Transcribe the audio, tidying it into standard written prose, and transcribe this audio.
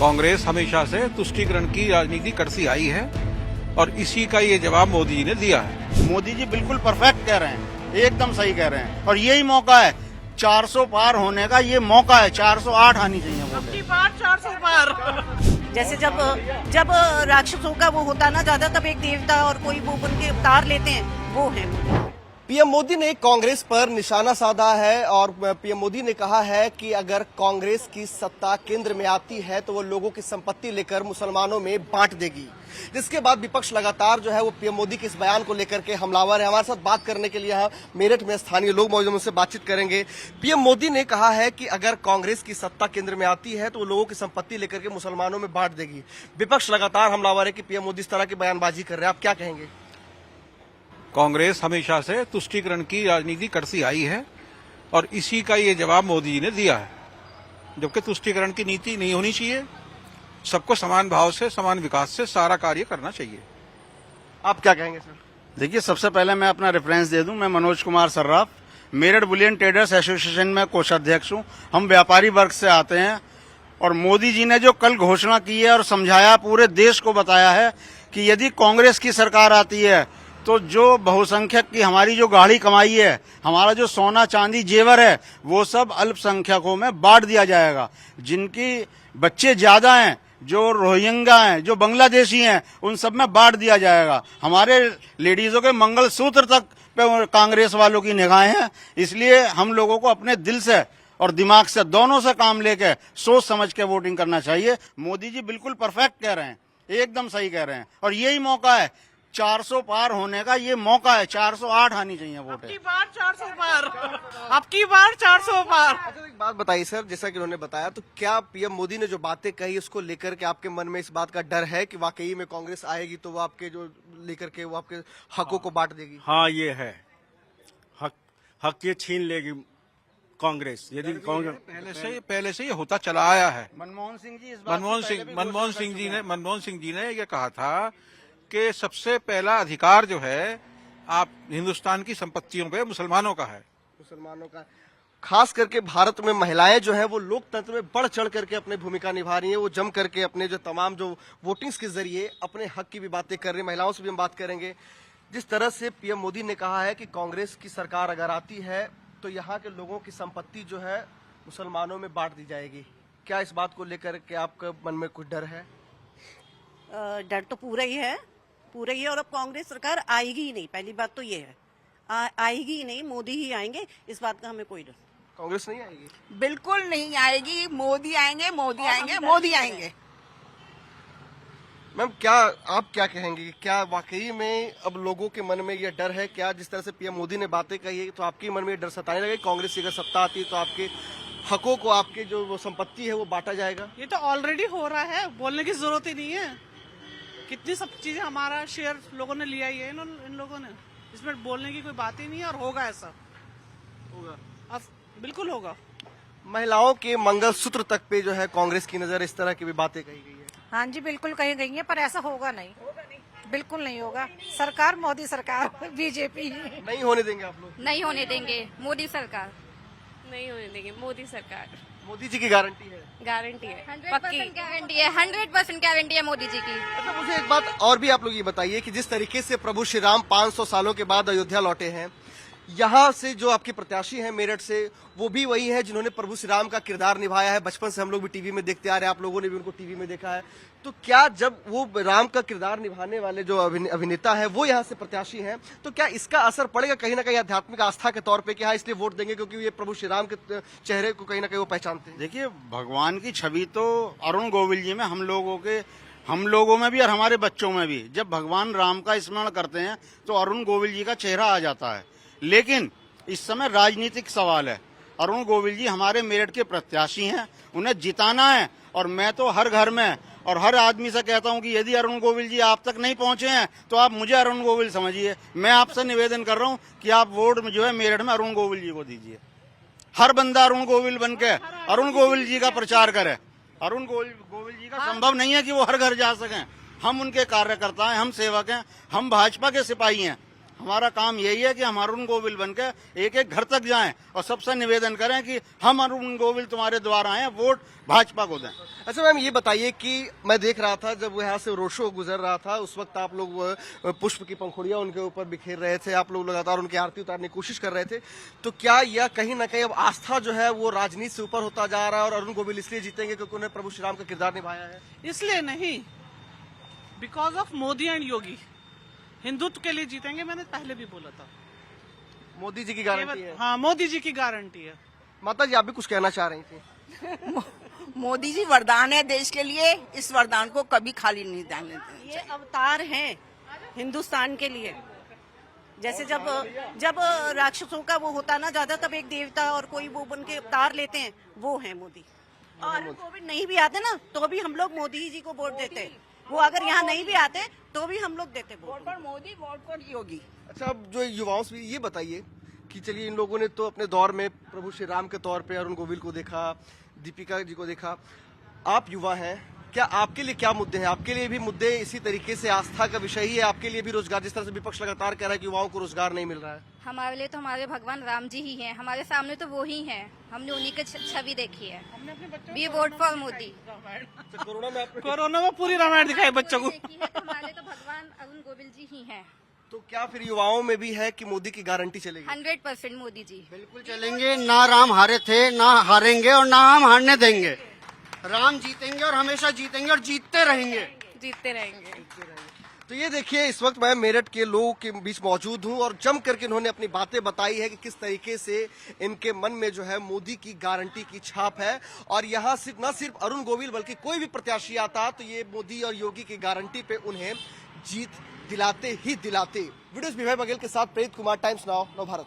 कांग्रेस हमेशा से तुष्टीकरण की राजनीति करती आई है और इसी का ये जवाब मोदी जी ने दिया है। मोदी जी बिल्कुल परफेक्ट कह रहे हैं, एकदम सही कह रहे हैं और यही मौका है 400 पार होने का, ये मौका है। 408 आनी चाहिए वोट। पार 400 पार। जैसे जब राक्षसों का वो होता ना ज्यादा, तब एक देवता और कोई वो बन के अवतार लेते हैं, वो है। पीएम मोदी ने कांग्रेस पर निशाना साधा है और पीएम मोदी ने कहा है कि अगर कांग्रेस की सत्ता केंद्र में आती है तो वो लोगों की संपत्ति लेकर मुसलमानों में बांट देगी। जिसके बाद विपक्ष लगातार जो है वो पीएम मोदी के इस बयान को लेकर के हमलावर है। हमारे साथ बात करने के लिए यहाँ मेरठ में स्थानीय लोग मौजूद, उनसे बातचीत करेंगे। पीएम मोदी ने कहा है कि अगर कांग्रेस की सत्ता केंद्र में आती है तो वो लोगों की संपत्ति लेकर के मुसलमानों में बांट देगी। विपक्ष लगातार हमलावर है कि पीएम मोदी इस तरह की बयानबाजी कर रहे हैं, आप क्या कहेंगे? कांग्रेस हमेशा से तुष्टीकरण की राजनीति करती आई है और इसी का ये जवाब मोदी जी ने दिया है। जबकि तुष्टीकरण की नीति नहीं होनी चाहिए, सबको समान भाव से, समान विकास से सारा कार्य करना चाहिए। आप क्या कहेंगे सर? देखिए, सबसे पहले मैं अपना रेफरेंस दे दूं। मैं Manoj Kumar Sarraf, Meerut Boolean traders association में कोषाध्यक्ष हूं। हम व्यापारी वर्ग से आते हैं और मोदी जी ने जो कल घोषणा की है और समझाया, पूरे देश को बताया है कि यदि कांग्रेस की सरकार आती है तो जो बहुसंख्यक की हमारी जो गाढ़ी कमाई है, हमारा जो सोना चांदी जेवर है, वो सब अल्पसंख्यकों में बांट दिया जाएगा। जिनकी बच्चे ज्यादा हैं, जो रोहिंग्या हैं, जो बांग्लादेशी हैं, उन सब में बांट दिया जाएगा। हमारे लेडीजों के मंगलसूत्र तक पे कांग्रेस वालों की निगाहें हैं। इसलिए हम लोगों को अपने दिल से और दिमाग से, दोनों से काम लेके सोच समझ के वोटिंग करना चाहिए। मोदी जी बिल्कुल परफेक्ट कह रहे हैं, एकदम सही कह रहे हैं और यही मौका है 400 पार होने का, ये मौका है। 408 आनी चाहिए वोट। आपकी बार 400 पार। आपकी बार 400 पार। अच्छा, एक बात बताइए सर, जैसा कि उन्होंने बताया, तो क्या पीएम मोदी ने जो बातें कही उसको लेकर के आपके मन में इस बात का डर है कि वाकई में कांग्रेस आएगी तो वो आपके जो लेकर के वो आपके हकों को बांट देगी? हाँ, ये है हक ये छीन लेगी कांग्रेस। यदि कांग्रेस पहले से ये होता चला आया है। मनमोहन सिंह जी मनमोहन सिंह जी ने ये कहा था कि सबसे पहला अधिकार जो है आप हिंदुस्तान की संपत्तियों पे मुसलमानों का है। मुसलमानों का, खास करके भारत में महिलाएं जो है वो लोकतंत्र में बढ़ चढ़ करके अपनी भूमिका निभा रही हैं। वो जम करके अपने जो तमाम जो वोटिंग्स के जरिए अपने हक की भी बातें कर रही हैं। महिलाओं से भी हम बात करेंगे। जिस तरह से पीएम मोदी ने कहा है कि कांग्रेस की सरकार अगर आती है तो यहाँ के लोगों की संपत्ति जो है मुसलमानों में बांट दी जाएगी, क्या इस बात को लेकर के आपके मन में कुछ डर है? डर तो पूरा ही है और अब कांग्रेस सरकार आएगी ही नहीं। पहली बात तो ये है, आएगी ही नहीं, मोदी ही आएंगे, इस बात का हमें कोई डर। कांग्रेस नहीं आएगी? बिल्कुल नहीं आएगी। मोदी आएंगे, मोदी आएंगे, मोदी आएंगे। मैम, क्या आप क्या कहेंगे, क्या वाकई में अब लोगों के मन में यह डर है? क्या जिस तरह से पीएम मोदी ने बातें कही है तो आपके मन में ये डर सताने लगे कांग्रेस की अगर सत्ता आती है तो आपके हकों को, आपके जो वो संपत्ति है वो बांटा जाएगा? ये तो ऑलरेडी हो रहा है, बोलने की जरूरत ही नहीं है। कितनी सब चीजें, हमारा शेयर लोगों ने लिया ही है, इन लोगों ने। इसमें बोलने की कोई बात ही नहीं है और होगा, ऐसा होगा, अब बिल्कुल होगा। महिलाओं के मंगलसूत्र तक पे जो है कांग्रेस की नजर, इस तरह की भी बातें कही गई है। हाँ जी, बिल्कुल कही गई है, पर ऐसा होगा नहीं, बिल्कुल नहीं होगा। सरकार मोदी सरकार, बीजेपी नहीं होने देंगे आप लोग? नहीं होने देंगे। मोदी सरकार नहीं होने देंगे। मोदी सरकार, मोदी जी की गारंटी है? गारंटी है, 100% गारंटी है, 100% गारंटी है मोदी जी की। अच्छा, मुझे एक बात और भी आप लोग ये बताइए कि जिस तरीके से प्रभु श्री राम 500 सालों के बाद अयोध्या लौटे हैं, यहाँ से जो आपके प्रत्याशी हैं मेरठ से, वो भी वही है जिन्होंने प्रभु श्री राम का किरदार निभाया है। बचपन से हम लोग भी टीवी में देखते आ रहे हैं, आप लोगों ने भी उनको टीवी में देखा है। तो क्या जब वो राम का किरदार निभाने वाले जो अभिनेता है वो यहाँ से प्रत्याशी हैं, तो क्या इसका असर पड़ेगा कहीं ना कहीं आध्यात्मिक आस्था के तौर पे कि हाँ इसलिए वोट देंगे क्योंकि ये प्रभु श्री राम के चेहरे को कहीं ना कहीं वो पहचानते हैं? देखिए, भगवान की छवि तो अरुण गोविल जी में, हम लोगों में भी और हमारे बच्चों में भी, जब भगवान राम का स्मरण करते हैं तो अरुण गोविल जी का चेहरा आ जाता है। लेकिन इस समय राजनीतिक सवाल है। अरुण गोविल जी हमारे मेरठ के प्रत्याशी हैं, उन्हें जिताना है और मैं तो हर घर में और हर आदमी से कहता हूं कि यदि अरुण गोविल जी आप तक नहीं पहुंचे हैं तो आप मुझे अरुण गोविल समझिए। मैं आपसे निवेदन कर रहा हूं कि आप वोट में जो है मेरठ में अरुण गोविल जी को दीजिए। हर बंदा अरुण गोविल बन के अरुण गोविल जी का प्रचार करे। अरुण गोविल जी का संभव नहीं है कि वो हर घर जा सकें। हम उनके कार्यकर्ता हैं, हम सेवक हैं, हम भाजपा के सिपाही हैं। हमारा काम यही है कि हम अरुण गोविल बनकर एक एक घर तक जाएं और सबसे निवेदन करें कि हम अरुण गोविल तुम्हारे द्वारा आए, वोट भाजपा को दें। अच्छा मैम, ये बताइए कि मैं देख रहा था जब वो यहाँ से रोड शो गुजर रहा था, उस वक्त आप लोग पुष्प की पंखुड़ियां उनके ऊपर बिखेर रहे थे, आप लोग लगातार उनकी आरती उतारने की कोशिश कर रहे थे। तो क्या यह कहीं ना कहीं अब आस्था जो है वो राजनीति से ऊपर होता जा रहा है और अरुण गोविल इसलिए जीतेंगे क्योंकि उन्हें प्रभु श्री राम का किरदार निभाया है? इसलिए नहीं, बिकॉज ऑफ मोदी एंड योगी। हिंदुत्व के लिए जीतेंगे, मैंने पहले भी बोला था। मोदी जी की गारंटी है। हाँ, मोदी जी की गारंटी है। माता जी, आप भी कुछ कहना चाह रही थी? मोदी जी वरदान है देश के लिए, इस वरदान को कभी खाली नहीं जाने देंगे। ये अवतार हैं हिंदुस्तान के लिए। जैसे जब राक्षसों का वो होता ना ज्यादा, तब एक देवता और कोई वो बन के अवतार लेते हैं, वो है मोदी। और कोविड नहीं भी आते ना तो भी हम लोग मोदी जी को वोट देते। वो अगर यहाँ नहीं भी आते तो भी हम लोग देते वोट। वोट पर मोदी, वोट पर योगी। अच्छा, अब जो युवाओं से ये बताइए कि चलिए, इन लोगों ने तो अपने दौर में प्रभु श्री राम के तौर पे अरुण गोविल को देखा, दीपिका जी को देखा। आप युवा हैं, क्या आपके लिए क्या मुद्दे हैं? आपके लिए भी मुद्दे इसी तरीके से आस्था का विषय ही है? आपके लिए भी रोजगार, जिस तरह से विपक्ष लगातार कह रहा है कि युवाओं को रोजगार नहीं मिल रहा है? हमारे लिए तो हमारे भगवान राम जी ही हैं, हमारे सामने तो वो ही हैं, हमने उन्हीं की छवि देखी है। We vote for Modi. Corona में पूरी रामायण दिखाई बच्चों को। देखी है तो हमारे तो भगवान अरुण गोविल जी ही हैं। तो क्या फिर युवाओं में भी है कि मोदी की गारंटी चलेगी? 100% मोदी जी। बिल्कुल चलेंगे। ना राम हारे थे, ना हारेंगे और ना हम हारने देंगे। राम जीतेंगे और हमेशा जीतेंगे और जीतते रहेंगे। जीतते रहेंगे। तो ये देखिए, इस वक्त मैं मेरठ के लोगों के बीच मौजूद हूं और जम करके इन्होंने अपनी बातें बताई है कि किस तरीके से इनके मन में जो है मोदी की गारंटी की छाप है। और यहाँ सिर्फ न सिर्फ अरुण गोविल बल्कि कोई भी प्रत्याशी आता तो ये मोदी और योगी की गारंटी पे उन्हें जीत दिलाते ही दिलाते। वीडियो विभय बघेल के साथ प्रेत कुमार, टाइम्स नाउ, नव भारत।